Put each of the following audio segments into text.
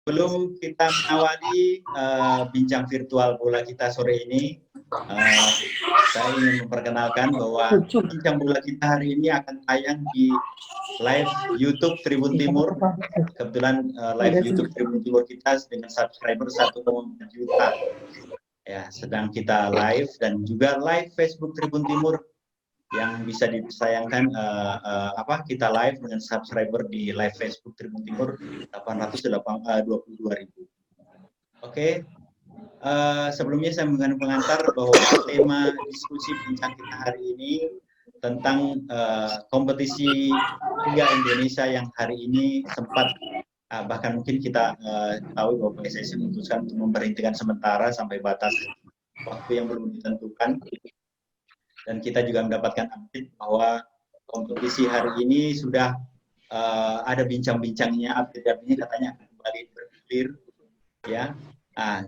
sebelum kita mengawali bincang virtual bola kita sore ini, saya ingin memperkenalkan bahwa bincang bola kita hari ini akan tayang di live YouTube Tribun Timur. Kebetulan live YouTube Tribun Timur kita dengan subscriber 1,4 juta. Ya, sedang kita live dan juga live Facebook Tribun Timur yang bisa disayangkan kita live dengan subscriber di live Facebook Tribun Timur 822.000. Oke. Sebelumnya saya mengantar bahwa tema diskusi bincang kita hari ini tentang kompetisi Liga Indonesia yang hari ini sempat bahkan mungkin kita tahu bahwa PSSI memutuskan untuk memberhentikan sementara sampai batas waktu yang belum ditentukan. Dan kita juga mendapatkan update bahwa kompetisi hari ini sudah ada bincang-bincangnya, update-nya katanya akan kembali bergulir, ya.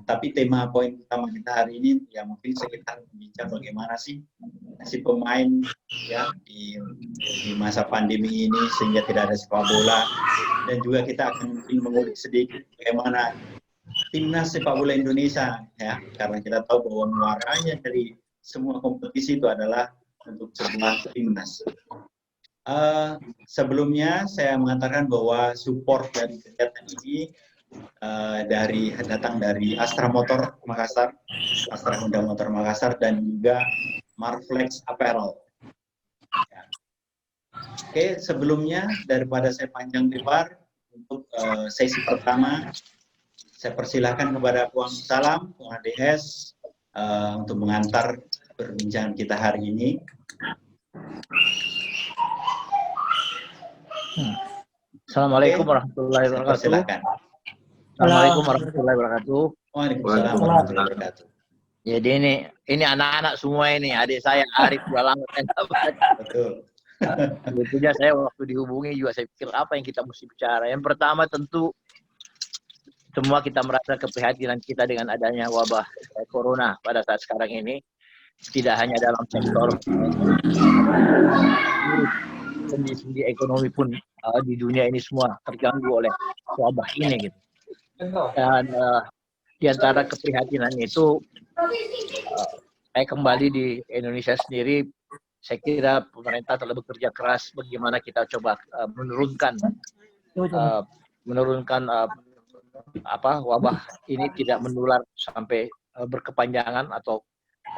Tapi tema poin utama kita hari ini ya mungkin sekitar bincang bagaimana sih si pemain ya di masa pandemi ini sehingga tidak ada sepak bola, dan juga kita akan mungkin mengulik sedikit bagaimana timnas sepak bola Indonesia ya, karena kita tahu bahwa muaranya dari semua kompetisi itu adalah untuk sebuah timnas. Sebelumnya saya mengatakan bahwa support dari kegiatan ini datang dari Astra Motor Makassar, Astra Honda Motor Makassar, dan juga Marflex Apparel. Ya. Oke, sebelumnya daripada saya panjang lebar untuk sesi pertama, saya persilahkan kepada Bung Salam, Bung ADS untuk mengantar perbincangan kita hari ini. Assalamualaikum warahmatullahi wabarakatuh. Silakan. Assalamualaikum warahmatullahi wabarakatuh. Waalaikumsalam warahmatullahi wabarakatuh. Jadi ini anak-anak semua ini, adik saya Arif udah lama saya dapat. Betul. Sebetulnya saya waktu dihubungi juga saya pikir apa yang kita mesti bicara. Yang pertama tentu semua kita merasa keprihatinan kita dengan adanya wabah corona pada saat sekarang ini. Tidak hanya dalam sektor sendi ekonomi pun di dunia ini semua terganggu oleh wabah ini gitu. Dan di antara keprihatinan itu saya kembali di Indonesia sendiri, saya kira pemerintah telah bekerja keras bagaimana kita coba menurunkan wabah ini tidak menular sampai berkepanjangan atau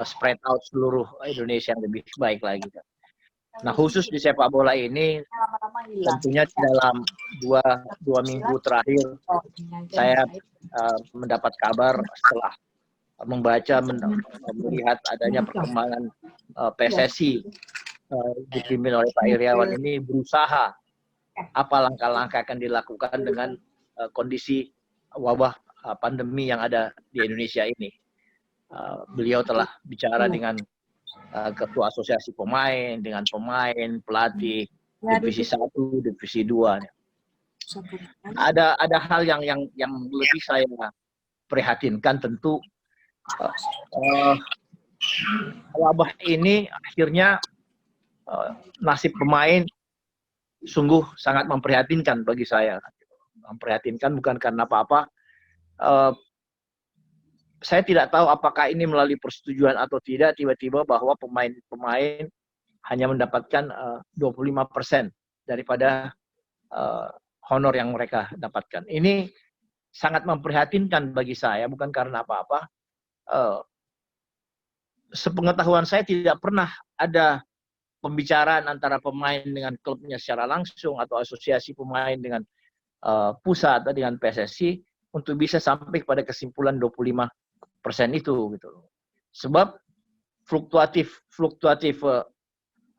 spread out seluruh Indonesia yang lebih baik lagi. Nah, khusus di sepak bola ini tentunya dalam dua minggu terakhir saya mendapat kabar setelah melihat adanya perkembangan PSSI dipimpin oleh Pak Iriawan ini berusaha apa langkah-langkah akan dilakukan dengan kondisi wabah pandemi yang ada di Indonesia ini. Beliau telah bicara dengan ketua asosiasi pemain, dengan pemain, pelatih, divisi 1, divisi 2. Ada hal yang lebih saya prihatinkan tentu wabah ini akhirnya nasib pemain sungguh sangat memprihatinkan bagi saya. Memprihatinkan bukan karena apa-apa. Saya tidak tahu apakah ini melalui persetujuan atau tidak, tiba-tiba bahwa pemain-pemain hanya mendapatkan 25% daripada honor yang mereka dapatkan. Ini sangat memprihatinkan bagi saya, bukan karena apa-apa. Sepengetahuan saya tidak pernah ada pembicaraan antara pemain dengan klubnya secara langsung atau asosiasi pemain dengan pusat atau dengan PSSI untuk bisa sampai pada kesimpulan 25% itu gitu. Sebab fluktuatif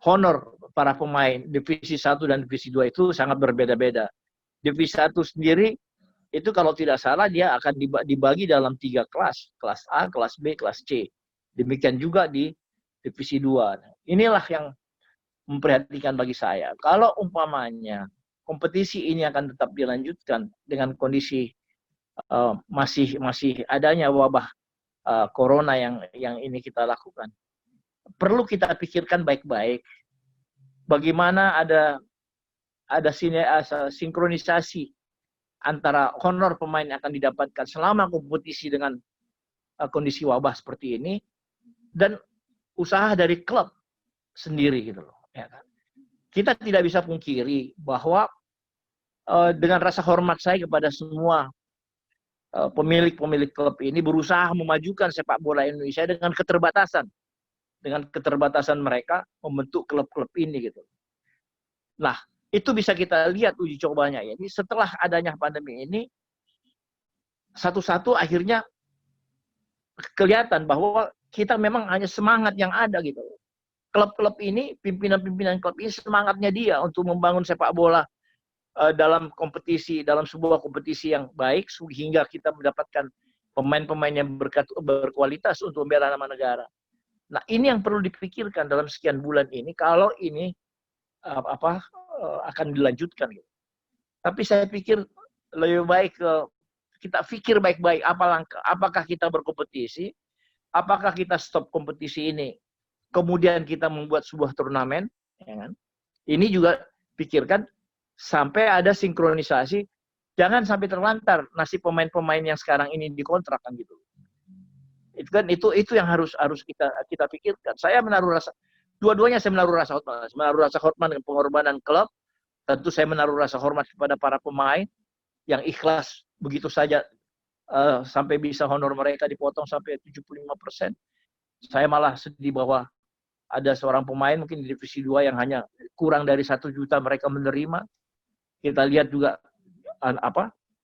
honor para pemain divisi 1 dan divisi 2 itu sangat berbeda-beda. Divisi 1 sendiri itu kalau tidak salah dia akan dibagi dalam 3 kelas, kelas A, kelas B, kelas C. Demikian juga di divisi 2. Inilah yang memperhatikan bagi saya. Kalau umpamanya kompetisi ini akan tetap dilanjutkan dengan kondisi masih adanya wabah corona yang ini kita lakukan, perlu kita pikirkan baik-baik bagaimana ada sinkronisasi antara honor pemain yang akan didapatkan selama kompetisi dengan kondisi wabah seperti ini dan usaha dari klub sendiri gitu loh. Ya kan? Kita tidak bisa pungkiri bahwa dengan rasa hormat saya kepada semua pemilik-pemilik klub ini berusaha memajukan sepak bola Indonesia dengan keterbatasan mereka membentuk klub-klub ini gitu. Nah, itu bisa kita lihat uji cobanya ya. Jadi setelah adanya pandemi ini, satu-satu akhirnya kelihatan bahwa kita memang hanya semangat yang ada gitu. Klub-klub ini, pimpinan-pimpinan klub ini semangatnya dia untuk membangun sepak bola dalam sebuah kompetisi yang baik hingga kita mendapatkan pemain-pemain yang berkualitas untuk membela nama negara. Nah, ini yang perlu dipikirkan dalam sekian bulan ini kalau ini akan dilanjutkan. Gitu. Tapi saya pikir lebih baik kita pikir baik-baik apakah kita berkompetisi, apakah kita stop kompetisi ini, kemudian kita membuat sebuah turnamen, ya kan? Ini juga pikirkan sampai ada sinkronisasi, jangan sampai terlantar nasib pemain-pemain yang sekarang ini dikontrak kan gitu. Itu yang harus kita pikirkan. Saya menaruh rasa dua-duanya saya menaruh rasa hormat dengan pengorbanan klub. Tentu saya menaruh rasa hormat kepada para pemain yang ikhlas begitu saja sampai bisa honor mereka dipotong sampai 75%. Saya malah sedih bahwa ada seorang pemain mungkin di divisi 2 yang hanya kurang dari 1 juta mereka menerima. Kita lihat juga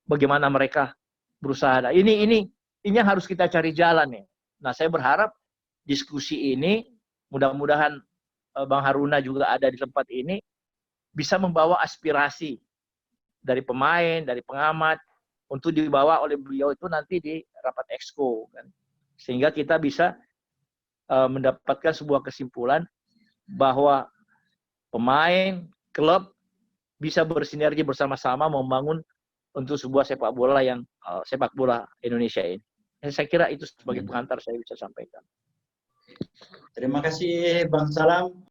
bagaimana mereka berusaha. Nah, ini yang harus kita cari jalan ya. Nah, saya berharap diskusi ini mudah-mudahan Bang Haruna juga ada di tempat ini bisa membawa aspirasi dari pemain, dari pengamat untuk dibawa oleh beliau itu nanti di rapat exco kan. Sehingga kita bisa mendapatkan sebuah kesimpulan bahwa pemain, klub bisa bersinergi bersama-sama membangun untuk sebuah sepak bola Indonesia ini. Saya kira itu sebagai pengantar saya bisa sampaikan. Terima kasih Bang Salam.